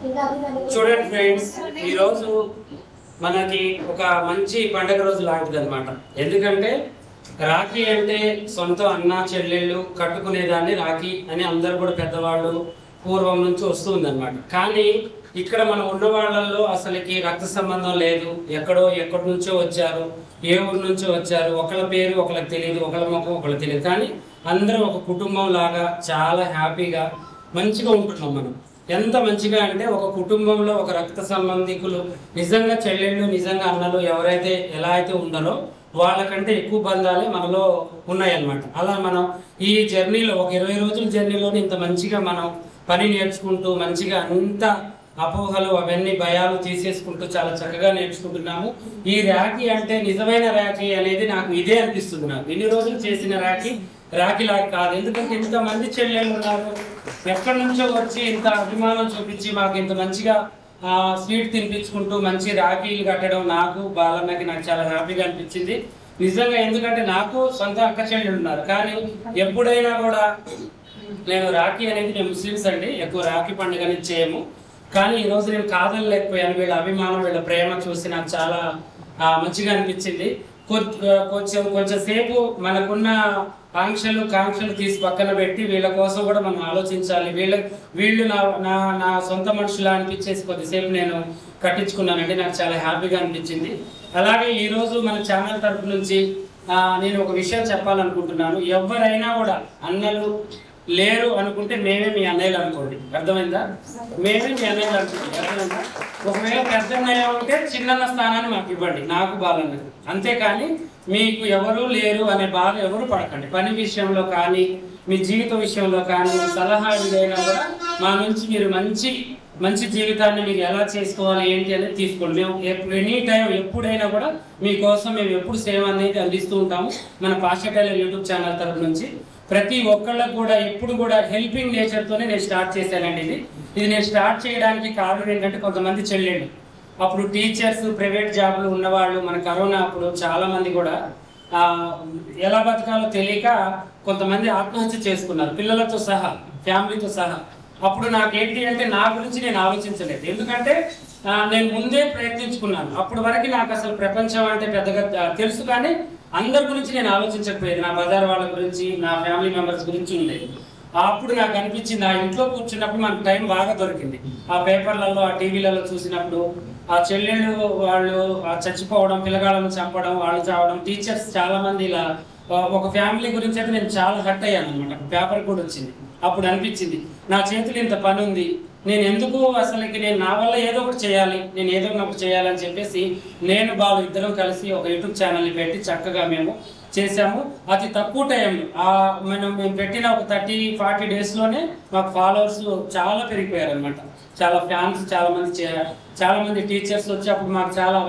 చూడండి ఫ్రెండ్స్, ఈ రోజు మనకి ఒక మంచి పండగ రోజు లాంటిది అనమాట. ఎందుకంటే రాఖీ అంటే సొంత అన్న చెల్లెళ్ళు కట్టుకునేదాన్ని రాఖీ అని అందరు కూడా పెద్దవాళ్ళు పూర్వం నుంచి వస్తుంది అనమాట. కానీ ఇక్కడ మనం ఉన్న వాళ్ళల్లో అసలుకి రక్త సంబంధం లేదు. ఎక్కడి నుంచో వచ్చారు, ఏ ఊరు నుంచో వచ్చారు, ఒకళ్ళ పేరు ఒకళ్ళకి తెలియదు, ఒకళ్ళ ముఖం ఒకళ్ళకి తెలియదు. కానీ అందరం ఒక కుటుంబం లాగా చాలా హ్యాపీగా మంచిగా ఉంటున్నాం. మనం ఎంత మంచిగా అంటే ఒక కుటుంబంలో ఒక రక్త సంబంధికులు నిజంగా చెల్లెళ్ళు నిజంగా అన్నలు ఎవరైతే ఎలా అయితే ఉన్నారో వాళ్ళకంటే ఎక్కువ బంధాలే మనలో ఉన్నాయన్నమాట. అలా మనం ఈ జర్నీలో ఒక 20 రోజుల జర్నీలో ఇంత మంచిగా మనం పని నేర్చుకుంటూ మంచిగా అంత అపోహలు అవన్నీ భయాలు తీసేసుకుంటూ చాలా చక్కగా నేర్చుకుంటున్నాము. ఈ రాఖీ అంటే నిజమైన రాఖీ అనేది నాకు ఇదే అనిపిస్తుంది. నాకు ఇన్ని రోజులు చేసిన రాఖీలాగా కాదు. ఎందుకంటే ఇంతమంది చెల్లెళ్ళు ఉన్నారు, ఎక్కడి నుంచో వచ్చి ఇంత అభిమానం చూపించి మాకు ఇంత మంచిగా స్వీట్ తినిపించుకుంటూ మంచి రాఖీలు కట్టడం నాకు బాలన్నకి నాకు చాలా హ్యాపీగా అనిపించింది నిజంగా. ఎందుకంటే నాకు సొంత అక్క చెల్లెళ్ళు ఉన్నారు, కానీ ఎప్పుడైనా కూడా నేను రాఖీ అనేది మేము ముస్లిమ్స్ అండి, ఎక్కువ రాఖీ పండుగ అనేది చేయము. కానీ ఈరోజు నేను కాదనలేకపోయాను. వీళ్ళ అభిమానం వీళ్ళ ప్రేమ చూసి నాకు చాలా మంచిగా అనిపించింది. కొంచెం సేపు మనకున్న కాంక్షలు తీసి పక్కన పెట్టి వీళ్ళ కోసం కూడా మనం ఆలోచించాలి. వీళ్ళు నా సొంత మనుషులా అనిపించేసి కొద్దిసేపు నేను కట్టించుకున్నానండి. నాకు చాలా హ్యాపీగా అనిపించింది. అలాగే ఈరోజు మన ఛానల్ తరపు నుంచి నేను ఒక విషయం చెప్పాలనుకుంటున్నాను. ఎవరైనా కూడా అన్నలు లేరు అనుకుంటే మేమే మీ అన్నయ్యలు అనుకోండి, అర్థమైందా? మేమే మీ అన్నయ్యలు అనుకోండి, అర్థమైందా? ఒకవేళ పెద్ద అన్నయ్య ఉంటే చిన్నన్న స్థానాన్ని మాకు ఇవ్వండి, నాకు బాలన్న. అంతేకాని మీకు ఎవరు లేరు అనే బాధ ఎవరు పడకండి. పని విషయంలో కానీ మీ జీవిత విషయంలో కానీ సలహా ఏదైనా కూడా మా నుంచి మీరు మంచి జీవితాన్ని మీరు ఎలా చేసుకోవాలి ఏంటి అనేది తీసుకోండి. మేము ఎనీ టైం ఎప్పుడైనా కూడా మీకోసం మేము ఎప్పుడు సేవ అనేది అందిస్తూ ఉంటాము. మన పాషటైలర్ యూట్యూబ్ ఛానల్ తరపు నుంచి ప్రతి ఒక్కళ్ళకు కూడా ఎప్పుడు కూడా హెల్పింగ్ నేచర్తోనే నేను స్టార్ట్ చేశానండి. ఇది నేను స్టార్ట్ చేయడానికి కారణం ఏంటంటే కొంతమంది చెల్లెళ్ళు అప్పుడు టీచర్స్, ప్రైవేట్ జాబ్లు ఉన్నవాళ్ళు, మన కరోనా అప్పుడు చాలా మంది కూడా ఎలా బతకాలో తెలియక కొంతమంది ఆత్మహత్య చేసుకున్నారు, పిల్లలతో సహా, ఫ్యామిలీతో సహా. అప్పుడు నాకేంటి అంటే నా గురించి నేను ఆలోచించలేదు. ఎందుకంటే నేను ముందే ప్రయత్నించుకున్నాను. అప్పటి వరకు నాకు అసలు ప్రపంచం అంటే పెద్దగా తెలుసు, కానీ అందరి గురించి నేను ఆలోచించకపోయేది. నా బజార్ వాళ్ళ గురించి, నా ఫ్యామిలీ మెంబర్స్ గురించి ఉండేది. అప్పుడు నాకు అనిపించింది, ఆ ఇంట్లో కూర్చున్నప్పుడు మనకు టైం బాగా దొరికింది. ఆ పేపర్లలో, ఆ టీవీలలో చూసినప్పుడు ఆ చెల్లెళ్ళు వాళ్ళు చచ్చిపోవడం, పిల్లగాళ్ళను చంపడం, వాళ్ళు చావడం, టీచర్స్ చాలా మంది ఇలా ఒక ఫ్యామిలీ గురించి అయితే నేను చాలా హర్ట్ అయ్యాను అనమాట. పేపర్ కూడా వచ్చింది. అప్పుడు అనిపించింది నా చేతులు ఇంత పని ఉంది, నేను ఎందుకు అసలుకి నేను నా వల్ల ఏదో ఒకటి చేయాలి, నేను ఏదో ఒకటి చేయాలని చెప్పేసి నేను బాలు ఇద్దరం కలిసి ఒక యూట్యూబ్ ఛానల్ని పెట్టి చక్కగా మేము చేసాము. అతి తక్కువ టైంలో మేము పెట్టిన ఒక 30-40 డేస్లోనే మాకు ఫాలోవర్స్ చాలా పెరిగిపోయారు అనమాట. చాలా ఫ్యాన్స్ చాలా మంది టీచర్స్ వచ్చి అప్పుడు మాకు చాలా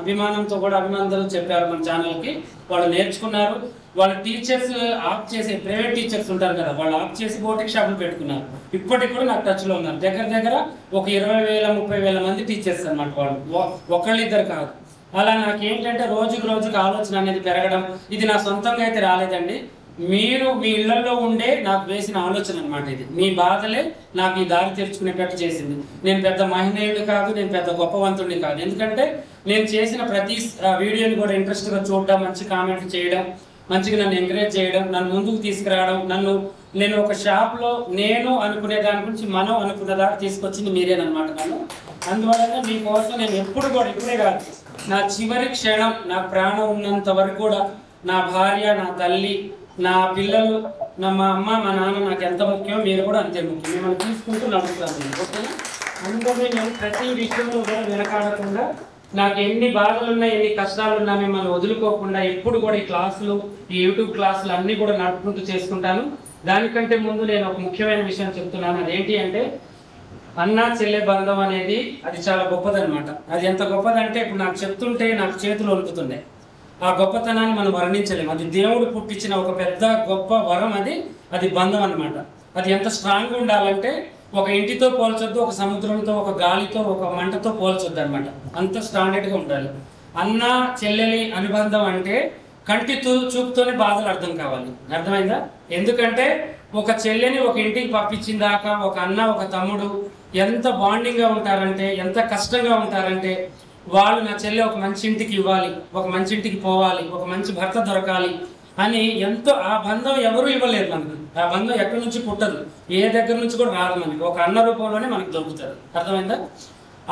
అభిమానంతో కూడా అభినందనలు చెప్పారు మన ఛానల్కి. వాళ్ళు నేర్చుకున్నారు. వాళ్ళ టీచర్స్ ఆప్ చేసే ప్రైవేట్ టీచర్స్ ఉంటారు కదా, వాళ్ళు ఆప్ చేసి బోటిక్ షాపులు పెట్టుకున్నారు. ఇప్పటికి కూడా నాకు టచ్లో ఉన్నారు. దగ్గర ఒక 20,000-30,000 మంది టీచర్స్ అనమాట. వాళ్ళు ఒకళ్ళిద్దరు కాదు. అలా నాకేంటంటే రోజుకు ఆలోచన అనేది పెరగడం. ఇది నా సొంతంగా అయితే రాలేదండి, మీరు మీ ఇళ్లలో ఉండే నాకు వేసిన ఆలోచన అనమాట. ఇది మీ బాధలే నాకు ఈ దారి తెరుచుకునేటట్టు చేసింది. నేను పెద్ద మహిళలు కాదు, నేను పెద్ద గొప్పవంతుడిని కాదు. ఎందుకంటే నేను చేసిన ప్రతి వీడియోని కూడా ఇంట్రెస్ట్గా చూడడం, మంచి కామెంట్లు చేయడం, మంచిగా నన్ను ఎంకరేజ్ చేయడం, నన్ను ముందుకు తీసుకురావడం, నేను ఒక షాప్లో నేను అనుకునే దాని గురించి మనం అనుకున్న దాకా తీసుకొచ్చింది మీరేనమాట నన్ను. అందువల్ల మీకోసం నేను ఎప్పుడు కూడా, ఇప్పుడే కాదు, నా చివరి క్షణం, నా ప్రాణం ఉన్నంత వరకు కూడా నా భార్య, నా తల్లి, నా పిల్లలు, మా అమ్మ, మా నాన్న నాకు ఎంత ముఖ్యం, మీరు కూడా అంతే ముఖ్యం. మిమ్మల్ని తీసుకుంటూ నడుపుతాను. ఓకేనా? అందుకని నేను ప్రతి విషయంలో కూడా వెనకాడకుండా, నాకు ఎన్ని బాధలు ఉన్నా, ఎన్ని కష్టాలు ఉన్నా మిమ్మల్ని వదులుకోకుండా ఎప్పుడు కూడా ఈ క్లాసులు, ఈ యూట్యూబ్ క్లాసులు అన్నీ కూడా నడుపుకుంటూ చేసుకుంటాను. దానికంటే ముందు నేను ఒక ముఖ్యమైన విషయం చెప్తున్నాను. అదేంటి అంటే అన్న చెల్లె బంధం అనేది అది చాలా గొప్పదనమాట. అది ఎంత గొప్పదంటే ఇప్పుడు నాకు చెప్తుంటే నాకు చేతులు వణుకుతున్నాయి. ఆ గొప్పతనాన్ని మనం వర్ణించలేము. అది దేవుడు పుట్టించిన ఒక పెద్ద గొప్ప వరం. అది బంధం అనమాట. అది ఎంత స్ట్రాంగ్గా ఉండాలంటే ఒక ఇంటితో పోల్చొద్దు, ఒక సముద్రంతో, ఒక గాలితో, ఒక మంటతో పోల్చొద్దు అనమాట. అంత స్టాండర్డ్గా ఉండాలి. అన్న చెల్లెలి అనుబంధం అంటే కంటి చూపుతోనే బాధలు అర్థం కావాలి. అర్థమైందా? ఎందుకంటే ఒక చెల్లెని ఒక ఇంటికి పంపించిన దాకా ఒక అన్న, ఒక తమ్ముడు ఎంత బాండింగ్గా ఉంటారంటే, ఎంత కష్టంగా ఉంటారంటే, వాళ్ళు నా చెల్లె ఒక మంచి ఇంటికి ఇవ్వాలి, ఒక మంచి ఇంటికి పోవాలి, ఒక మంచి భర్త దొరకాలి అని ఎంతో, ఆ బంధం ఎవరు ఇవ్వలేరు మనకు. ఆ బంధం ఎక్కడి నుంచి పుట్టదు, ఏ దగ్గర నుంచి కూడా రాదు మనకి, ఒక అన్న రూపంలోనే మనకు దొరుకుతుంది. అర్థమైందా?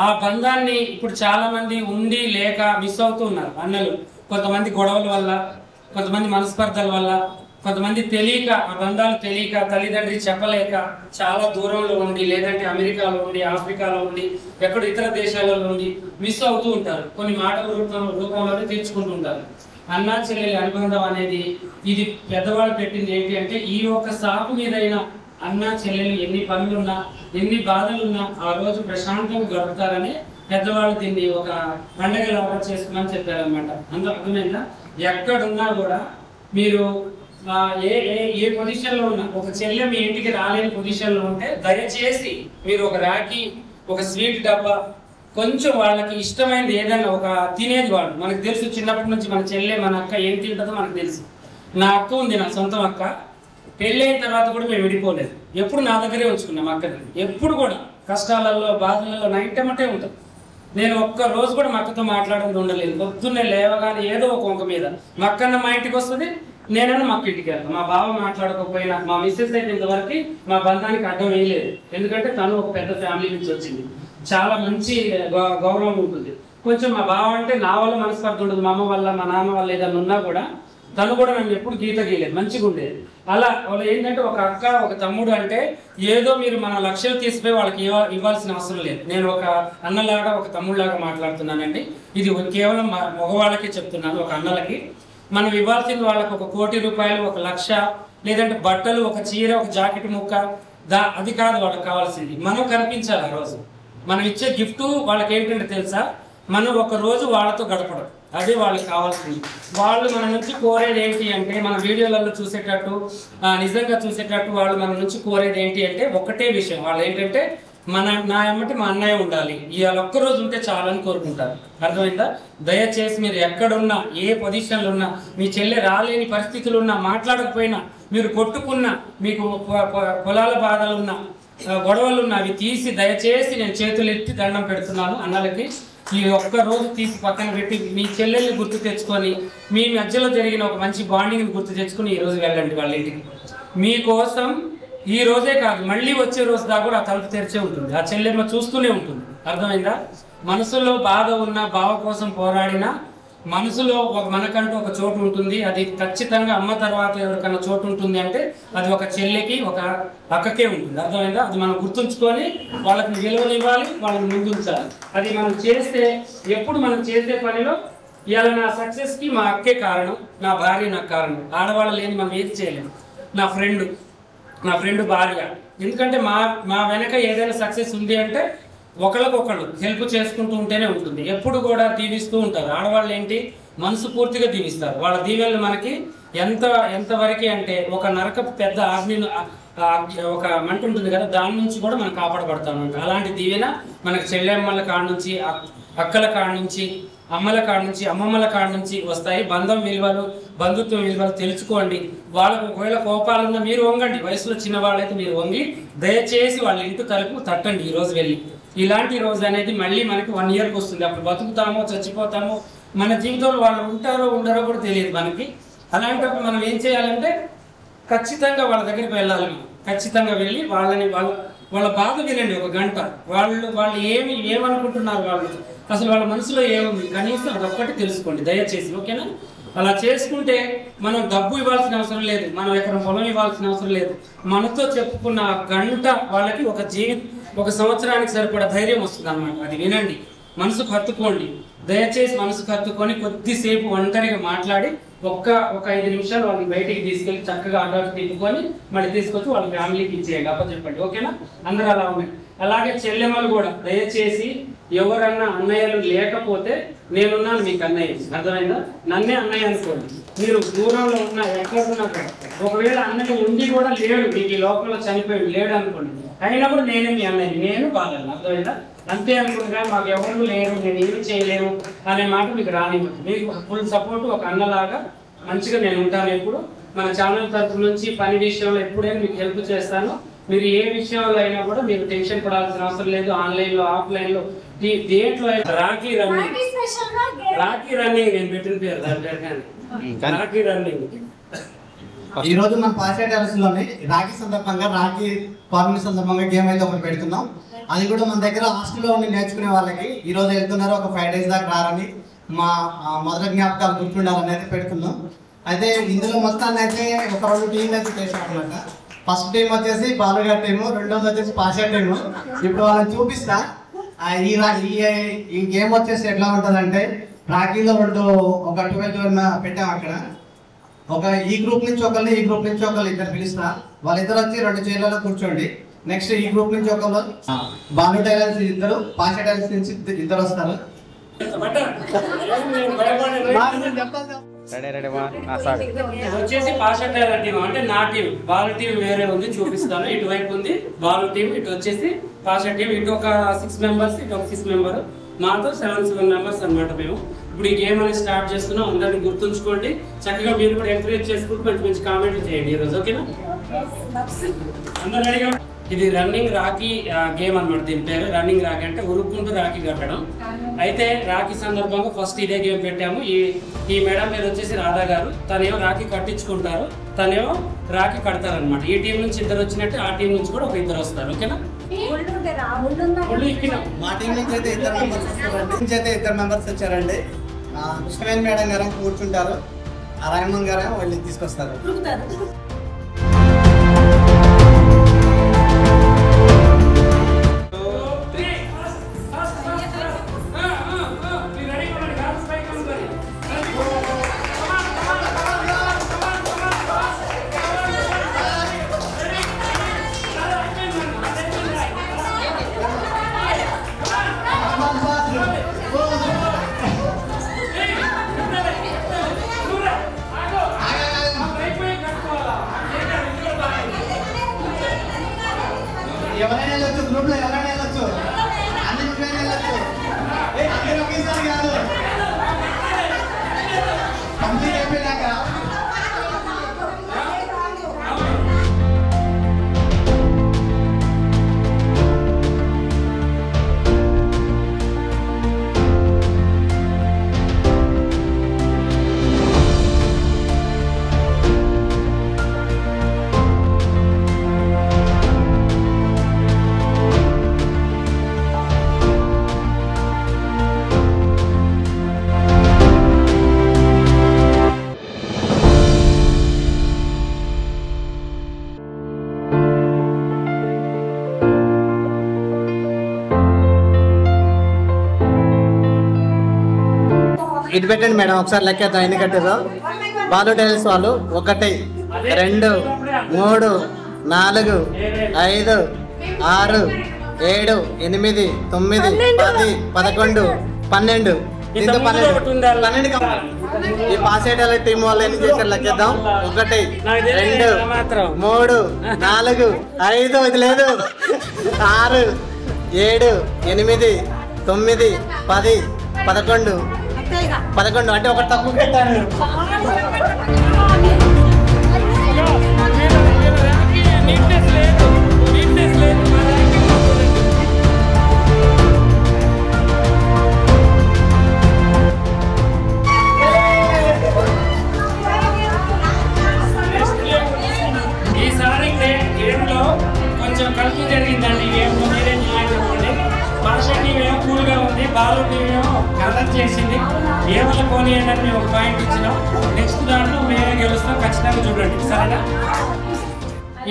ఆ బంధాన్ని ఇప్పుడు చాలా మంది ఉండి లేక మిస్ అవుతూ ఉన్నారు అన్నలు. కొంతమంది గొడవల వల్ల, కొంతమంది మనస్పర్ధల వల్ల, కొంతమంది తెలియక, ఆ బంధాలు తెలియక, తల్లిదండ్రి చెప్పలేక చాలా దూరంలో ఉండి, లేదంటే అమెరికాలో ఉండి, ఆఫ్రికాలో ఉండి, ఎక్కడ ఇతర దేశాలలో ఉండి మిస్ అవుతూ ఉంటారు. కొన్ని మాటల రూపంలోనే తీర్చుకుంటూ ఉంటారు. అన్నా చెల్లెలి అనుబంధం అనేది ఇది పెద్దవాళ్ళు పెట్టింది ఏంటి అంటే, ఈ ఒక్క సాకు మీదైనా అన్నా చెల్లెలు ఎన్ని పనులున్నా, ఎన్ని బాధలున్నా ఆ రోజు ప్రశాంతంగా గడుపుతారని పెద్దవాళ్ళు దీన్ని ఒక పండగలాగా చేసుకోమని చెప్పారనమాట. అందులో అర్థమైందా? ఎక్కడున్నా కూడా మీరు ఏ పొజిషన్లో ఉన్నా, ఒక చెల్లె మీ ఇంటికి రాలేని పొజిషన్లో ఉంటే దయచేసి మీరు ఒక రాఖీ, ఒక స్వీట్ డబ్బా, కొంచెం వాళ్ళకి ఇష్టమైనది ఏదైనా ఒక తినేది, వాళ్ళు మనకు తెలుసు చిన్నప్పటి నుంచి మన చెల్లె మన అక్క ఏం తింటుందో మనకు తెలుసు. నా అక్క ఉంది, నా సొంతం అక్క. పెళ్ళి అయిన తర్వాత కూడా మేము విడిపోలేదు, ఎప్పుడు నా దగ్గరే ఉంచుకున్నాం అక్కని. ఎప్పుడు కూడా కష్టాలలో బాధలలో నైట్ టైమటే ఉంటుంది. నేను ఒక్క రోజు కూడా మా అక్కతో మాట్లాడడం ఉండలేదు. పొద్దున్నే లేవగానే ఏదో ఒక వంక మీద మా అక్కన్న మా ఇంటికి వస్తుంది, నేనన్నా మా ఇంటికి వెళ్తాను. మా బావ మాట్లాడకపోయినా, మా మిస్సెస్ అయితే ఇంతవరకు మా బంధానికి అడ్డం వేయలేదు. ఎందుకంటే తను ఒక పెద్ద ఫ్యామిలీ నుంచి వచ్చింది, చాలా మంచి గౌరవం ఉంటుంది. కొంచెం మా బావ అంటే నా వల్ల మనస్పర్ధ ఉండదు, మా అమ్మ వల్ల, మా నాన్న వల్ల ఏదైనా ఉన్నా కూడా తను కూడా నన్ను ఎప్పుడు గీత గీయలేదు, మంచిగా ఉండేది. అలా వాళ్ళు ఏంటంటే ఒక అక్క, ఒక తమ్ముడు అంటే ఏదో మీరు మన లక్ష్యాలు తీసిపోయి వాళ్ళకి ఇవ్వాల్సిన అవసరం లేదు. నేను ఒక అన్నలాగా, ఒక తమ్ముళ్ళలాగా మాట్లాడుతున్నానండి. ఇది కేవలం మగవాళ్ళకే చెప్తున్నాను. ఒక అన్నలకి మనం ఇవ్వాల్సింది వాళ్ళకి 1 కోటి రూపాయలు, 1 లక్ష, లేదంటే బట్టలు, ఒక చీర, ఒక జాకెట్ ముక్క, అది కాదు వాళ్ళకి కావాల్సింది. మనం కనిపించాలి ఆ రోజు. మనం ఇచ్చే గిఫ్ట్ వాళ్ళకి ఏంటంటే తెలుసా, మనం ఒక రోజు వాళ్ళతో గడపడం, అదే వాళ్ళకి కావాల్సింది. వాళ్ళు మన నుంచి కోరేది ఏంటి అంటే, మన వీడియోలలో చూసేటట్టు, నిజంగా చూసేటట్టు వాళ్ళు మన నుంచి కోరేది ఏంటి అంటే ఒకటే విషయం. వాళ్ళు ఏంటంటే నా ఎమ్మటి మా అన్నయ్య ఉండాలి, ఇవాళ ఒక్కరోజు ఉంటే చాలని కోరుకుంటారు. అర్థమైందా? దయచేసి మీరు ఎక్కడున్నా, ఏ పొజిషన్లో ఉన్నా, మీ చెల్లె రాలేని పరిస్థితులు ఉన్నా, మాట్లాడకపోయినా, మీరు కొట్టుకున్నా, మీకు పొలాల బాధలున్నా, గొడవలున్నా, అవి తీసి దయచేసి నేను చేతులు ఎత్తి దండం పెడుతున్నాను అన్నలకి. ఈ ఒక్క రోజు తీసి పక్కన పెట్టి మీ చెల్లెల్ని గుర్తు తెచ్చుకొని, మీ మధ్యలో జరిగిన ఒక మంచి బాండింగ్ని గుర్తు తెచ్చుకొని ఈ రోజు వెళ్ళండి వాళ్ళ ఇంటికి. మీకోసం ఈ రోజే కాదు, మళ్ళీ వచ్చే రోజు దాకా కూడా ఆ తలుపు తెరిచే ఉంటుంది. ఆ చెల్లెమ్మ చూస్తూనే ఉంటుంది. అర్థమైందా? మనసులో బాధ ఉన్న, బావ కోసం పోరాడినా, మనసులో మనకంటూ ఒక చోటు ఉంటుంది. అది ఖచ్చితంగా అమ్మ తర్వాత ఎవరికన్నా చోటు ఉంటుంది అంటే అది ఒక చెల్లెకి, ఒక అక్కకే ఉంటుంది. అర్థమైందా? అది మనం గుర్తుంచుకొని వాళ్ళకి విలువనివ్వాలి, వాళ్ళని ముందుంచాలి. అది మనం చేస్తే, ఎప్పుడు మనం చేసే పనిలో ఇవాళ నా సక్సెస్కి మా అక్కే కారణం, నా భార్య నాకు కారణం. ఆడవాళ్ళు లేని మనం ఏది చేయలేము. నా ఫ్రెండ్ భార్య, ఎందుకంటే మా వెనక ఏదైనా సక్సెస్ ఉంది అంటే ఒకళ్ళకొకళ్ళు హెల్ప్ చేసుకుంటూ ఉంటేనే ఉంటుంది. ఎప్పుడు కూడా దీవిస్తూ ఉంటారు. ఆడవాళ్ళు ఏంటి, మనసు పూర్తిగా దీవిస్తారు. వాళ్ళ దీవెనలు మనకి ఎంతవరకు అంటే ఒక నరకపు పెద్ద అగ్నిని, ఒక మంట ఉంటుంది కదా, దాని నుంచి కూడా మనం కాపాడబడతాం. అలాంటి దీవెన మనకు చెల్లెమ్మల కాడ నుంచి, అక్కల కాడ నుంచి, అమ్మల కాడ నుంచి, అమ్మమ్మల కాడ నుంచి వస్తాయి. బంధం విలువలు, బంధుత్వం విలువలు తెలుసుకోండి. వాళ్ళకు ఒకవేళ కోపాలున్నా మీరు వంగండి. వయసులో చిన్నవాళ్ళైతే మీరు వంగి దయచేసి వాళ్ళ ఇంటి తలుపు తట్టండి ఈ రోజు వెళ్ళి. ఇలాంటి రోజు అనేది మళ్ళీ మనకి 1 ఇయర్కి వస్తుంది. అప్పుడు బతుకుతామో చచ్చిపోతామో, మన జీవితంలో వాళ్ళు ఉంటారో ఉండరో కూడా తెలియదు మనకి. అలాంటప్పుడు మనం ఏం చేయాలంటే ఖచ్చితంగా వాళ్ళ దగ్గరికి వెళ్ళాలి. ఖచ్చితంగా వెళ్ళి వాళ్ళ బాధ వినండి 1 గంట. వాళ్ళు ఏమనుకుంటున్నారు, వాళ్ళు అసలు వాళ్ళ మనసులో ఏముంది, కనీసం అదొక్కటి తెలుసుకోండి దయచేసి. ఓకేనా? అలా చేసుకుంటే మనం డబ్బు ఇవ్వాల్సిన అవసరం లేదు, మనం ఎకరం పొలం ఇవ్వాల్సిన అవసరం లేదు. మనతో చెప్పుకున్న గంట వాళ్ళకి ఒక సంవత్సరానికి సరిపడా ధైర్యం వస్తుంది అన్నమాట. అది వినండి, మనసుకు హత్తుకోండి. దయచేసి మనసుకు హత్తుకొని కొద్దిసేపు ఒంటరిగా మాట్లాడి ఒక 5 నిమిషాలు వాళ్ళని బయటికి తీసుకెళ్ళి చక్కగా ఆటోకి తిప్పుకొని మళ్ళీ తీసుకొచ్చి వాళ్ళ ఫ్యామిలీకి ఇచ్చేయండి, అప్పచెప్పండి. ఓకేనా? అందరూ అలా ఉన్నాయి. అలాగే చెల్లెమ్మలు కూడా దయచేసి ఎవరన్నా అన్నయ్యలు లేకపోతే నేనున్నాను మీకు అన్నయ్య. అర్థమైందా? నన్నే అన్నయ్య అనుకోండి. మీరు దూరంలో ఉన్న, ఎక్కడున్నా కూడా, ఒకవేళ అన్నయ్య ఉండి కూడా లేడు, మీకు ఈ లోకంలో చనిపోయాడు లేడు అనుకోండి, అయినా కూడా నేనే మీ అన్నయ్య, నేను బాగాను. అర్థమైందా? అంతే అనుకుంటున్నా, మాకు ఎవరు లేరు, నేను ఏమి చేయలేను అనే మాట మీకు రానివ్వదు. మీకు ఫుల్ సపోర్ట్, ఒక అన్నలాగా మంచిగా నేను ఉంటాను. ఎప్పుడు మన ఛానల్ తరఫు నుంచి పని విషయంలో ఎప్పుడైనా మీకు హెల్ప్ చేస్తాను. మీరు ఏ విషయంలో అయినా కూడా మీరు టెన్షన్ పడాల్సిన అవసరం లేదు. ఆన్లైన్లో ఆఫ్లైన్లో దేంట్లో రాఖీ రన్నింగ్, రాఖీ రన్నింగ్ నేను పెట్టిన పేరు దాని పేరు కానీ రాఖీ రన్నింగ్. ఈ రోజు మన పాషాటైలర్స్ లోని రాఖీ సందర్భంగా, రాఖీ పౌర్ణమి సందర్భంగా గేమ్ అయితే ఒకటి పెడుతున్నాం. అది కూడా మన దగ్గర హాస్టల్లో ఉండి నేర్చుకునే వాళ్ళకి ఈ రోజు వెళ్తున్నారు, ఒక 5 days దాకా రారని మా మొదటి జ్ఞాపకాలు గుర్తుండాలని అయితే పెడుతున్నాం. అయితే ఇందులో మొత్తాన్ని అయితే ఒక 2 టీంలు అయితే చేసాం అనమాట. ఫస్ట్ టీం వచ్చేసి బాలుగారి టీము, రెండోది వచ్చేసి పాషా టీము. ఇప్పుడు వాళ్ళని చూపిస్తా. ఈ గేమ్ వచ్చేసి ఎట్లా ఉంటుందంటే, రాఖీలో ఒక 12 పెట్టాం అక్కడ. ఈ గ్రూప్ నుంచి ఒకరిని, ఈ గ్రూప్ నుంచి ఒకరు ఇద్దరు పిలుస్తా. వాళ్ళిద్దరు వచ్చి 2 చైర్లలో కూర్చోండి. నెక్స్ట్ ఈ గ్రూప్ నుంచి ఒకరు, బాలు టైలర్స్ ఇద్దరు, పాషా టైలర్స్ నుంచి ఇద్దరు వస్తారు. వచ్చేసి పాషటైలర్ టీం అంటే నా టీం, బాలు టీం వేరే ఉంది చూపిస్తాను. ఇటువైపు ఉంది బాలు టీం, ఇటు వచ్చేసి పాషా టీం. ఇటు ఒక 6 members, ఇటు ఒక 6 members, మాతో 7 members అనమాట మేము. ఇప్పుడు ఈ గేమ్ అనేది స్టార్ట్ చేస్తున్నాం. అందరినీ గుర్తుంచుకోండి. చక్కగా మీరు కూడా ఎంకరేజ్ చేసుకుంటూ మంచి మంచి కామెంట్లు చేయండి ఈరోజు, ఓకేనా? అందరూ రెడీగా? ఇది రన్నింగ్ రాఖీ గేమ్ అనమాట. దీని పేరు రన్నింగ్ రాఖీ, అంటే ఉరుక్కుంటూ రాఖీ కట్టడం. అయితే రాఖీ సందర్భంగా ఫస్ట్ ఇదే గేమ్ పెట్టాము. ఈ మేడం పేరు వచ్చేసి రాధా గారు. తనేమో రాఖీ కట్టించుకుంటారు, తనేమో రాఖీ కడతారు అనమాట. ఈ టీం నుంచి ఇద్దరు వచ్చినట్టు ఆ టీం నుంచి కూడా ఒక ఇద్దరు వస్తారు, ఓకేనా? మా టీం నుంచి అయితే ఇద్దరు మెంబర్స్ వచ్చారండి. కృష్ణవేణి మేడం గారు కూర్చుంటారు, రాయమన్ గారు వాళ్ళు తీసుకొస్తారు. ఎవరైనా వెళ్ళొచ్చు, గ్రూప్ లో ఎవరైనా వెళ్ళొచ్చు, అన్ని నువ్వైనా వెళ్ళొచ్చు. అందరూ ఒకేసారి కాదు, కంప్లీట్ అయిపోయినాక. ఇటు పెట్టండి మేడం, ఒకసారి లెక్కేద్దాం ఎన్ని కట్టారో. బాలు టైలర్స్ వాళ్ళు 1 2 3 4 5 6 7 8 9 10 11 12 దీంతో 12 ఈ పాషటైలర్ టీం వాళ్ళు ఎన్ని చేశారు లెక్కేద్దాం. 1 2 3 4 5 ఇది లేదు 6 7 8 9 10 11 అంటే ఒకటి తక్కువ పెట్టాను. ఈసారి గేమ్లో కొంచెం కలుపు జరిగిందండి. గేమ్లో మీరేం చెప్పండి. భాష టీం ఏమో కూల్గా ఉంది, బాలు టీం ఏమో కలర్ చేసింది. ఏమైనా పోనీయండి అని మేము ఒక పాయింట్ ఇచ్చినాం. నెక్స్ట్ దాంట్లో మేమే గెలుస్తాం, ఖచ్చితంగా చూడండి, సరేనా?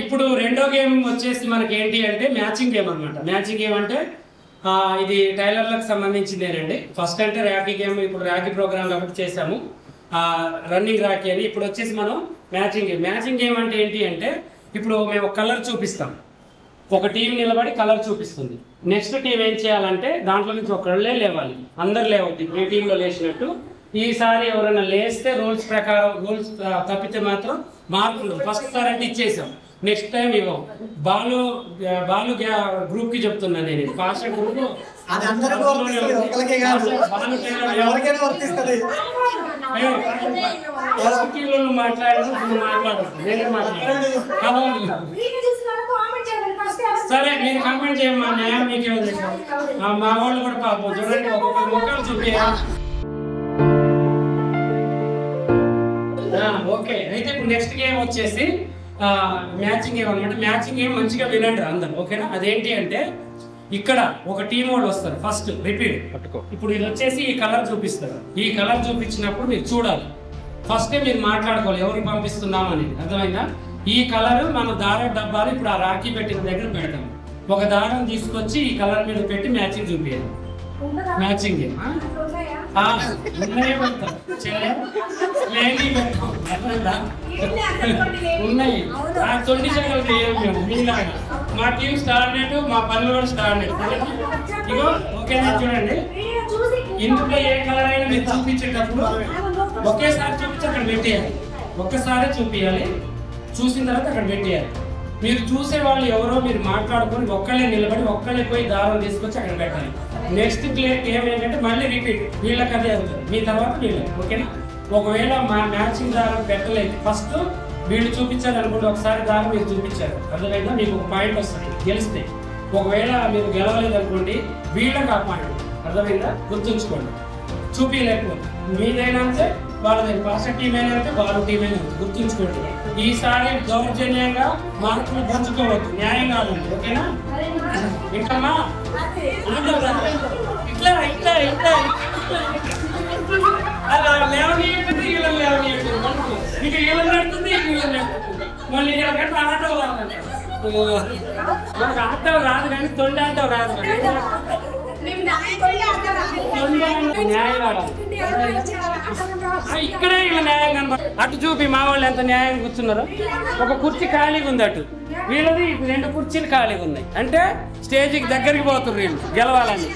ఇప్పుడు రెండో గేమ్ వచ్చేసి మనకి ఏంటి అంటే మ్యాచింగ్ గేమ్ అనమాట. మ్యాచింగ్ గేమ్ అంటే ఇది టైలర్లకు సంబంధించిందేనండి. ఫస్ట్ అంటే రాఖీ గేమ్, ఇప్పుడు రాఖీ ప్రోగ్రామ్ కాబట్టి చేసాము రన్నింగ్ రాఖీ అని. ఇప్పుడు వచ్చేసి మనం మ్యాచింగ్ గేమ్. మ్యాచింగ్ గేమ్ అంటే ఏంటి అంటే, ఇప్పుడు మేము కలర్ చూపిస్తాం, ఒక టీం నిలబడి కలర్ చూపిస్తుంది. నెక్స్ట్ టీం ఏం చేయాలంటే దాంట్లో నుంచి ఒకళ్ళే లేవాలి, అందరు లేవద్దు. ఈ టీంలో లేచినట్టు ఈసారి ఎవరైనా లేస్తే రూల్స్ ప్రకారం, రూల్స్ తప్పితే మాత్రం మార్కులు ఫస్ట్ సారి అంటే ఇచ్చేసాం, నెక్స్ట్ టైం ఇవ్వం. బాలు గ్రూప్ కి చెప్తున్నా నేను, పాషా గ్రూప్ మాట్లాడదు, నేనే మాట్లాడతాను. సరే నేను కామెంట్ చేయమ్మా, న్యాయం మీకే చేసాం. మా వాళ్ళు కూడా పాపం చూడండి ఒక్కొక్క ముక్కలు చూపించా. ఓకే, అయితే ఇప్పుడు నెక్స్ట్ గేమ్ వచ్చేసి మ్యాచింగ్ గేమ్ అనమాట. మ్యాచింగ్ గేమ్ మంచిగా వినండి అందరు, ఓకేనా? అదేంటి అంటే ఇక్కడ ఒక టీం వాళ్ళు వస్తారు. First repeat. ఇప్పుడు ఇది వచ్చేసి ఈ కలర్ చూపిస్తారు. ఈ కలర్ చూపించినప్పుడు మీరు చూడాలి. ఫస్టే మీరు మాట్లాడుకోవాలి ఎవరికి పంపిస్తున్నాం అనేది, అర్థమైందా? ఈ కలర్ మన దారం డబ్బాలు ఇప్పుడు ఆ రాఖీ పెట్టిన దగ్గర పెడతాం. ఒక దారం తీసుకొచ్చి ఈ కలర్ మీద పెట్టి మ్యాచింగ్ చూపించాలి. మ్యాచింగ్ గేమ్ ఉన్నాయి. తొండి సెకండ్లు ఏం మీలాగా మా టీం స్టార్ట్, మా పనులు కూడా స్టార్ట్. ఇగో ఓకేనా? చూడండి, ఇందులో ఏ కలర్ అయినా మీరు చూపించేటప్పుడు ఒకేసారి చూపించి అక్కడ పెట్టేయాలి. ఒక్కసారి చూపించాలి, చూసిన తర్వాత అక్కడ పెట్టేయాలి. మీరు చూసే వాళ్ళు ఎవరో మీరు మాట్లాడుకొని ఒక్కళ్ళే నిలబడి ఒక్కళ్ళే పోయి దారం తీసుకొచ్చి అక్కడ పెట్టాలి. నెక్స్ట్ గేమ్ ఏంటంటే మళ్ళీ రిపీట్, వీళ్ళకి అదే అవుతుంది, మీ తర్వాత వీళ్ళకి, ఓకేనా? ఒకవేళ మా మ్యాచింగ్ దారం పెట్టలేదు, ఫస్ట్ వీళ్ళు చూపించారు అనుకుంటే ఒకసారి దారం మీరు చూపించారు, అర్థమైందా? మీకు ఒక పాయింట్ వస్తుంది గెలిస్తే. ఒకవేళ మీరు గెలవలేదు అనుకోండి, వీళ్ళకి ఆ పాయింట్, అర్థమైందా? గుర్తుంచుకోండి. చూపించలేకపోతే మీదైనా అంతే, వాళ్ళది పర్సెంట్ టీం అయినా అంటే వాళ్ళ టీం అయినా గుర్తుంచుకోండి. ఈసారి దౌర్జన్యంగా మార్కులు పంచుకోవద్దు, న్యాయంగా ఆడండి, ఓకేనా? ఇంకమ్మా ఇట్లా ఇట్లా ఇట్లా అలా లేవనీయండి, వీళ్ళని లేవనీయండి. ఇక వీళ్ళని నడుతుంది, వీళ్ళని నడుతుంది. మళ్ళీ ఇక్కడ ఆటో మనకు ఆటో రాదు కానీ తొండి ఆటో రాదు. ఇక్కడే ఇలా న్యాయం కనబడ. అటు చూపి మా వాళ్ళు ఎంత న్యాయం కూర్చున్నారో. ఒక కుర్చీ ఖాళీగా ఉంది అటు, వీళ్ళది 2 కుర్చీలు ఖాళీగా ఉన్నాయి. అంటే స్టేజ్కి దగ్గరికి పోతున్నారు వీళ్ళు గెలవాలని,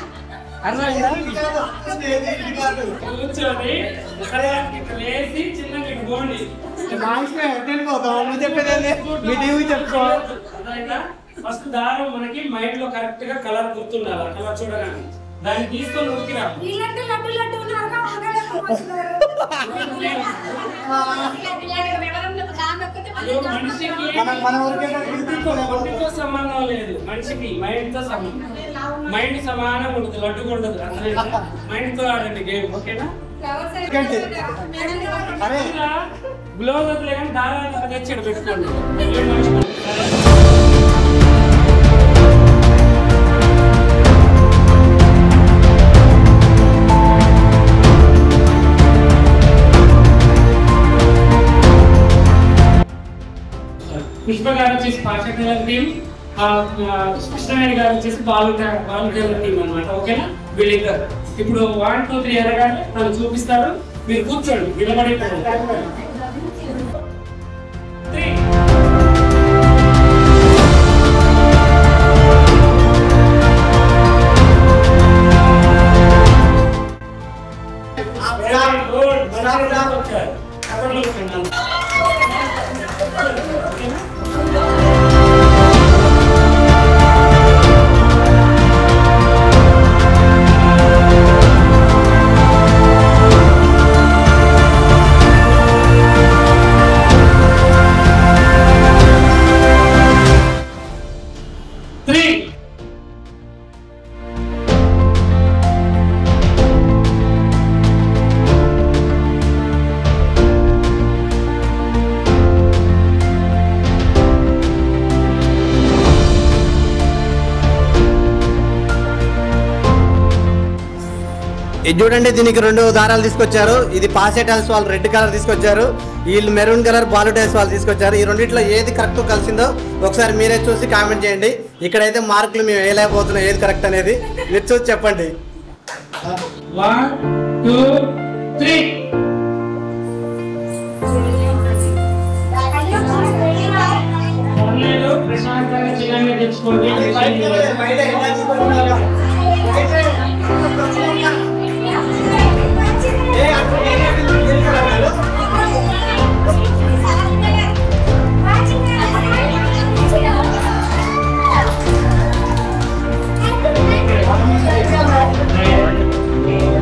అర్థమైందా? కూర్చొని లేచి చిన్నగా పోండి. ఫస్ట్ దారం మనకి మైండ్ లో కరెక్ట్ గా కలర్ గుర్తుండాలి. కలర్ చూడగానే దాన్ని తీసుకొని ఊరికిరా. మనిషికి సంబంధం లేదు, మనిషికి మైండ్ తో సంబంధం. మైండ్ సమానం ఉండదు, లడ్డు ఉండదు. మైండ్ తో ఆడండి గేమ్, ఓకేనా? గ్లోవ్ వదిలే కానీ దారాన్ని తెచ్చి పెట్టుకోండి. పుష్ప గారు వచ్చేసి పాషటైలర్ టీం, కృష్ణవేణి గారు వచ్చేసి బాలుటైలర్ టీం అనమాట, ఓకేనా? వీళ్ళిద్దరు ఇప్పుడు 1 2 3 అనగానే తను చూపిస్తారు, మీరు కూర్చోండి, నిలబడి 3 ఇది చూడండి, దీనికి 2 దారాలు తీసుకొచ్చారు. ఇది పాషటైల్స్ వాళ్ళు రెడ్ కలర్ తీసుకొచ్చారు, వీళ్ళు మెరూన్ కలర్ బాలుటైల్స్ వాళ్ళు తీసుకొచ్చారు. ఈ రెండిట్లో ఏది కరెక్ట్ కలిసిందో ఒకసారి మీరే చూసి కామెంట్ చేయండి. ఇక్కడైతే మార్కులు మేము వేయలేకపోతున్నాం, ఏది కరెక్ట్ అనేది మీరు చూసి చెప్పండి. 1 2 3 ప్రశాంతంగా చిన్నగా తెచ్చుకోండి.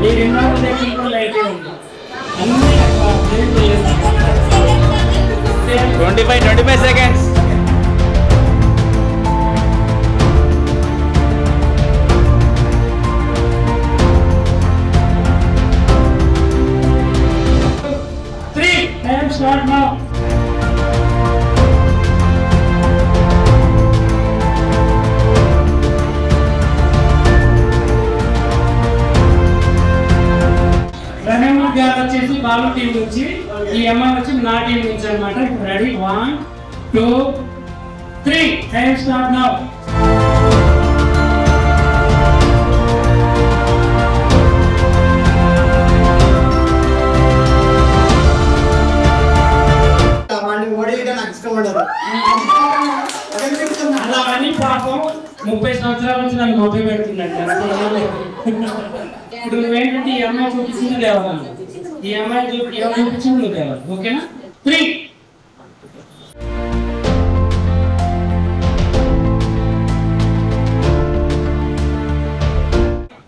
మీరు ఎన్నో లైట్ ఉంది 25 seconds. వచ్చేసి బాలు టీం నుంచి, ఈ అమ్మాయి వచ్చి నా టీం నుంచి అనమాట. ఇప్పుడు రెడీ 1 2 3 టైం స్టార్ట్ నౌ. అలా అని పాపం 30 సంవత్సరాల నుంచి నన్ను మొబైల్ పెడుతున్నట్టు. ఇప్పుడు నువ్వేంటంటే ఈ అమ్మాయి చూపించింది దేవాలి, ఈ అమ్మాయి చూపించింది నువ్వు దేవాలి. ఓకేనా? 3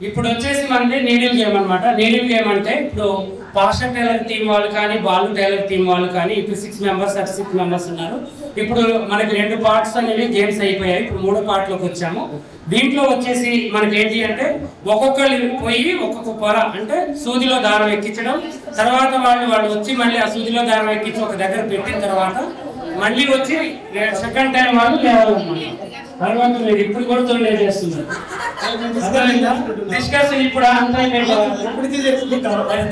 ఇప్పుడు వచ్చేసి మనకి నీడిల్ గేమ్ అనమాట. నీడిల్ గేమ్ అంటే ఇప్పుడు పాషా టైలర్ టీం వాళ్ళు కానీ బాలు టైలర్ టీం వాళ్ళు కానీ ఇప్పుడు 6 మెంబర్స్ అటు 6 మెంబర్స్ ఉన్నారు. ఇప్పుడు మనకి 2 పార్ట్స్ అనేవి గేమ్స్ అయిపోయాయి. ఇప్పుడు 3వ పార్ట్లోకి వచ్చాము. దీంట్లో వచ్చేసి మనకి ఏంటి అంటే ఒక్కొక్కరు పోయి ఒక్కొక్క పొర అంటే సూదిలో దారం ఎక్కించడం, తర్వాత వాళ్ళు వచ్చి మళ్ళీ ఆ సూదిలో దారం ఎక్కించి ఒక దగ్గర పెట్టిన తర్వాత మళ్ళీ వచ్చి సెకండ్ టైం వాళ్ళు లేవాలన్నమాట. తర్వాత మీరు ఇప్పుడు కూడా తొండే చేస్తున్నారు. డిస్కషన్ ఇప్పుడు అంతా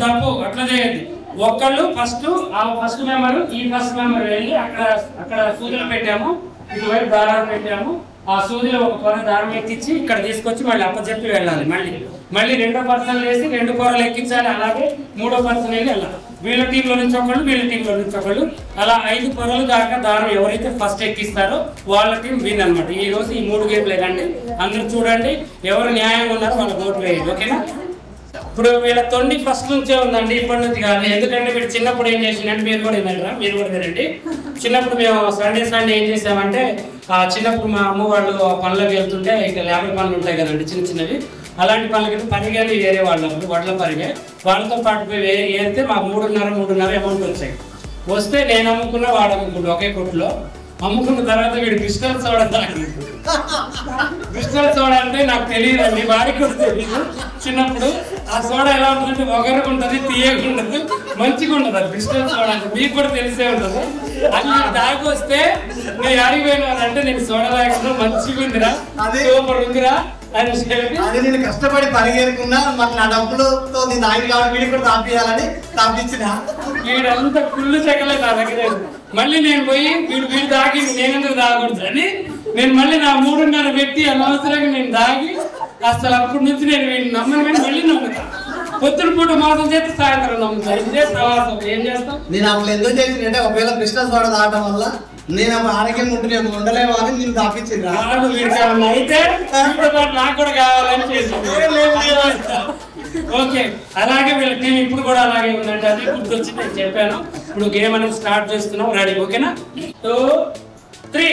తప్పు, అట్లా చేయండి. ఒక్కళ్ళు ఫస్ట్ మెంబర్ ఈ ఫస్ట్ మెంబర్ వెళ్ళి అక్కడ సూదులు పెట్టాము, ఇటువైపు దారాలు పెట్టాము. ఆ సూదిలో ఒక పొర దారం ఎక్కించి ఇక్కడ తీసుకొచ్చి మళ్ళీ అప్పచెప్పి వెళ్ళాలి. మళ్ళీ 2వ పర్సన్ వేసి 2 పొరలు ఎక్కించాలి. అలాగే 3వ పర్సన్ వెళ్ళి వెళ్ళాలి. వీళ్ళ టీంలో నుంచి ఒకళ్ళు, వీళ్ళ టీంలో నుంచి ఒకళ్ళు, అలా 5 పొరలు దాకా దారం ఎవరైతే ఫస్ట్ ఎక్కిస్తారో వాళ్ళ టీం విన్ అనమాట. ఈ రోజు ఈ 3 గేమ్లే కండి. అందరూ చూడండి, ఎవరు న్యాయంగా ఉన్నారో వాళ్ళ ఓటు వేయండి. ఓకేనా? ఇప్పుడు వీళ్ళ తొండి ఫస్ట్ నుంచే ఉందండి, ఇప్పటి నుంచి కాదు. ఎందుకంటే వీడు చిన్నప్పుడు ఏం చేసిందంటే, మీరు కూడా వినండి. చిన్నప్పుడు మేము సండే ఏం చేసామంటే, చిన్నప్పుడు మా అమ్మ వాళ్ళు పనులకు వెళ్తుంటే ఇక లేబర్ పనులు ఉంటాయి కదండి, చిన్నవి. అలాంటి పనులకి పరిగెలు వేరే వాళ్ళు వడ్ల పరిగే వాళ్ళతో పాటు పోయి ఏరితే మాకు 3.5 అమౌంట్ వచ్చాయి. వస్తే నేను అమ్ముకున్నా, వాడు అమ్ముకుంటా ఒకే కొట్టులో. అమ్ముకున్న తర్వాత వీడు క్రిస్టల్ సోడా తాగి, క్రిస్టల్ సోడా అంటే నాకు తెలియదండి, వాడికి కూడా తెలియదు. చిన్నప్పుడు ఆ సోడా ఎలా ఉంటుందంటే ఒకరికి ఉంటుంది, తీయగా ఉండదు, మంచిగా ఉండదు. అది క్రిస్టల్ సోడా అంటే మీకు కూడా తెలిసే ఉంటుంది. అది తాగి వస్తే నేను అడిగిపోయినానంటే నేను సోడా తాగిన మంచిగా ఉందిరా, సూపర్ ఉందిరా అని చెప్పి అది నేను కష్టపడి పరిగెరుకున్నా మరి నా డబ్బులతో నేను ఆయన కాబట్టి వీడికి కూడా తాపియాలని తాపించిన. వీడంతా కుళ్ళు చెక్కలే నా దగ్గర. మళ్ళీ నేను పోయి వీడు తాగి నేనెందుకు తాగకూడదు అని నేను మళ్ళీ నా 3.5 పెట్టి అనవసరంగా నేను తాగి అసలు అప్పటి నుంచి నేను వీడిని నమ్మను, మళ్ళీ నమ్ముతా. పొద్దున పూట మోసం చేస్తే సాయంత్రం నమ్ముతాను. ఇదే ప్రవాసం. ఏం చేస్తాం? నేను అప్పుడు ఎందుకు చేసిందంటే ఒకవేళ క్రిస్టల్ సోడా తాగడం వల్ల నేను ఆరోగ్యం ఉంటే నేను ఉండలేము అని నేను తాపించింది. అయితే నాకు కూడా కావాలని చేసింది. ఓకే, అలాగే వీళ్ళ టీం ఇప్పుడు కూడా అలాగే ఉందంటే అది గుర్తొచ్చి నేను చెప్పాను. ఇప్పుడు గేమ్ అనేది స్టార్ట్ చేస్తున్నాం. రెడీ? ఓకేనా? 2 3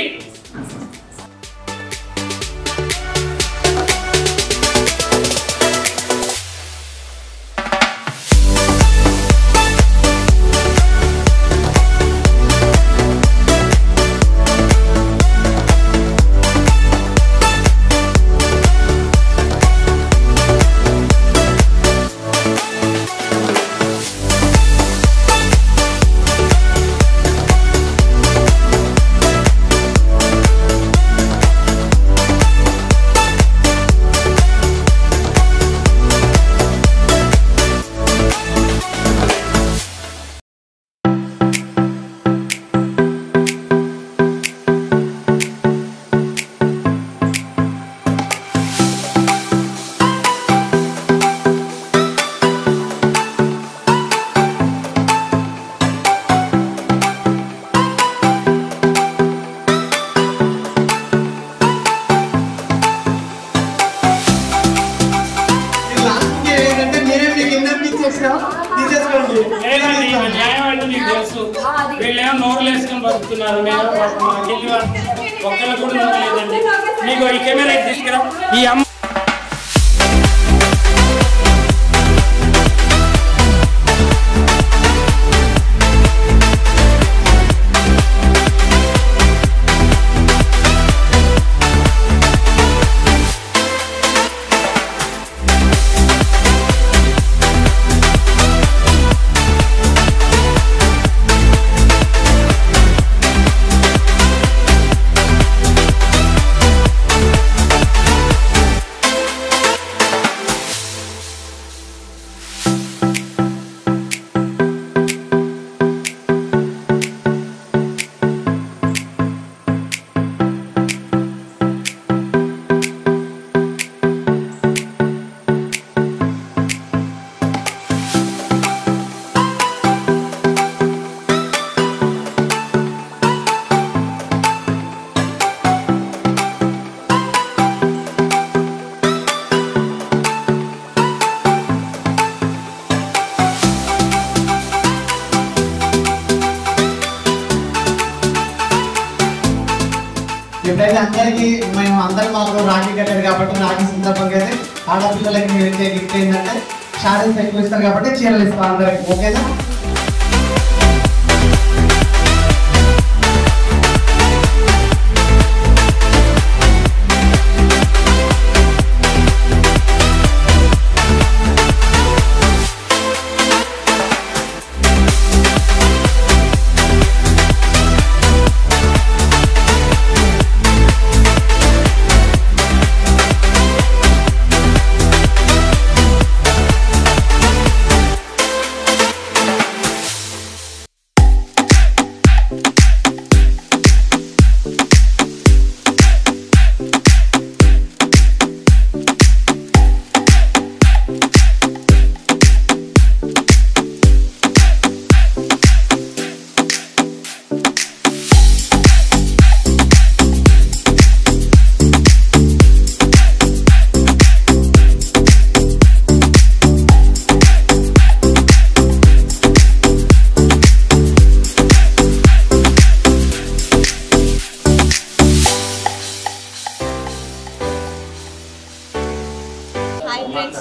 వీళ్ళేమో నోరులు వేసుకొని బతుకుతున్నారు. ఒక్కళ్ళు కూడా నోరు లేదండి. మీకు ఈ కెమెరా తీసుకురా. ఈ అమ్మ అయితే అందరికీ మేము మాకు రాఖీ కట్టారు కాబట్టి రాఖీ సందర్భంగా అయితే ఆడపిల్లలకి మీరు ఇచ్చే గిఫ్ట్ ఏంటంటే షారీస్ ఎక్కువ ఇస్తారు కాబట్టి చీరలు ఇస్తాం అందరికి. ఓకేనా?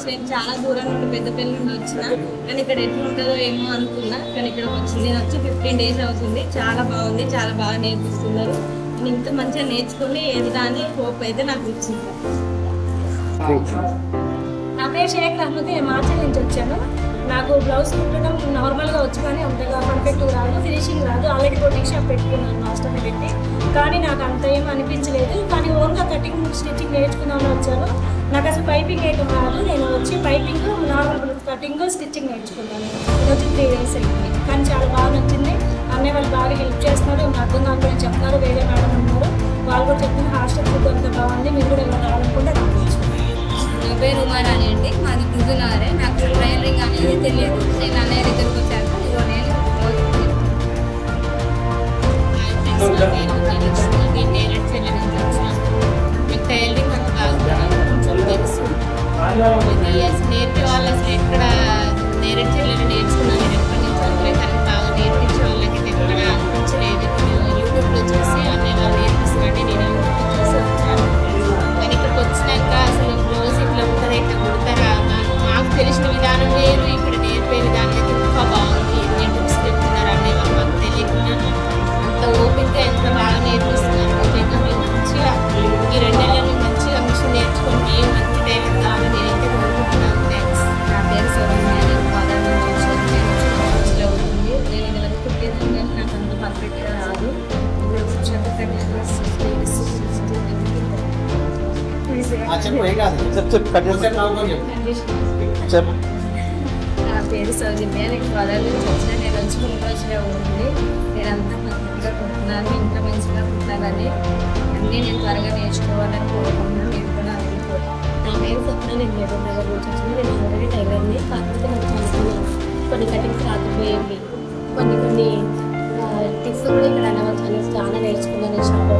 నేను చాలా దూరం నుండి పెద్దపల్లి నుండి వచ్చిన, కానీ ఇక్కడ ఎట్లా ఉంటుందో ఏమో అనుకున్నా, కానీ ఇక్కడ వచ్చింది. నేను వచ్చి 15 days అవుతుంది. చాలా బాగుంది, చాలా బాగా నేర్పిస్తున్నారు. నేను ఇంత మంచిగా నేర్చుకుని ఎదుగానే హోప్ అయితే నాకు వచ్చింది. నా పేరు షేక్ రహమతి, నేను మార్చి నుంచి వచ్చాను. నాకు బ్లౌజ్ కుట్టడం నార్మల్గా వచ్చు, కానీ అంతగా పర్ఫెక్ట్ రాదు, ఫినిషింగ్ రాదు. ఆల్రెడీ బొటిక్ షాప్ పెట్టుకున్నాను మాస్టర్ని పెట్టి, కానీ నాకు అంత ఏం అనిపించలేదు. కానీ ఓన్గా కటింగ్ స్టిచ్చింగ్ నేర్చుకుందామని వచ్చాను. నాకు అసలు పైపింగ్ వేయటం రాదు. నేను వచ్చి పైపింగ్, నార్మల్ కటింగ్, స్టిచ్చింగ్ నేర్చుకున్నాను. ఈరోజు 3 days అయింది, కానీ చాలా బాగా నచ్చింది. అన్నయ్య వాళ్ళు బాగా హెల్ప్ చేస్తున్నారు. ఏమైనా అర్థం కాకుండా చెప్తున్నారు. వేరే మేడం ఉన్నారు, వాళ్ళు కూడా చెప్తున్న హాస్టల్ ఫుడ్ అంతా బాగుంది. మీరు కూడా ఏమైనా రావాలనుకుంటే రావచ్చు. నా పేరు ఉమారాణి అండి, మాది హుజుర్నగరే. నాకు టైలరింగ్ అనేది తెలియదు. నేను అన్నయ్య దగ్గరికి వచ్చాను. ఇదిగో నేను మీకు టైలరింగ్ అంత బాగా తెలుసు. నేర్పే వాళ్ళు అసలు ఎక్కడ నేర్చుకున్నాను. నేను ఎప్పటి నుంచి అనుకోలేదు, కానీ బాగా నేర్పించే వాళ్ళకి ఎక్కడ అనిపించలేదు. యూట్యూబ్లో చూసి అన్నయ్య వాళ్ళు నేర్పిస్తున్నాంటే నేను చూసి వచ్చాను. కానీ ఇక్కడికి వచ్చినాక అసలు బ్లౌజ్ ఇట్లా ఉంటుంది, ఇట్లా కుడతారా, మాకు తెలిసిన విధానం వేరు, ఇక్కడ నేర్పే విధానం అయితే ఇంకా బాగుంది. ఎన్ని టిప్స్ చెప్తున్నారు అన్నయ్య వాళ్ళు, మాకు తెలియకుండా అంత ఓపిక ఎంత బాగా నేర్పిస్తున్నారు. ఓపిక మేము మంచిగా ఈ 2 నెలలు మంచిగా మిషన్ నేర్చుకొని మేము మంచి టైలర్ కావాలి నేనైతే కోరుకుంటున్నాను. థ్యాంక్స్. నా పేరు సౌరమ్య, నేను ఫాదర్ నుంచి వచ్చి మంచిగా అవుతుంది. నేను ఇదివరకు కుట్టేదాన్ని, కానీ నాకు అంత పర్ఫెక్ట్గా రాదు. నా పేరు సౌజన్య, నేను ఫాదర్ నుంచి వచ్చిన. నేను వచ్చి 3 రోజులే ఉంది. నేనంతా పర్ఫెక్ట్గా కుడుతున్నాను, ఇంకా మంచిగా కుట్టాలని అన్నీ నేను త్వరగా నేర్చుకోవాలని కోరుకుంటున్నాను. నేను కూడా అనుకుంటున్నాను. నా పేరు స్వప్న, నేను హుజూర్నగర్ నుంచి వచ్చిన. నేను ఆల్రెడీ టైలర్ని, కాకపోతే నాకు అనుకున్నాను కొన్ని కటింగ్స్ రాకపోయేవి. కొన్ని టిప్స్ కూడా ఇక్కడ అనవచ్చు, చాలా నేర్చుకున్నాను. నేను షాప్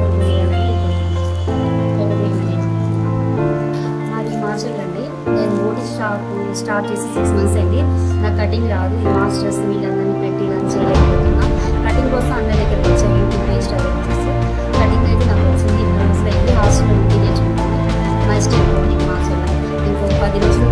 మాది మార్చల్ అండి. నేను మోడీ షాప్ స్టార్ట్ చేసి 6 months అయింది. నాకు కటింగ్ రాదు. ఈ మాస్టర్స్ వీళ్ళందరినీ పెట్టి రన్ చేయలేకపోతున్నా. కటింగ్ కోసం అందరి దగ్గరికి వచ్చాను, యూట్యూబ్ ఇన్స్టాలో చూసి. కటింగ్ అయితే నాకు వచ్చింది. 2 months అయింది. హాస్టల్లో ఉండి నేర్చుకుంటాను. మై స్టేట్ మార్చల్. ఇంకో 10 రోజులు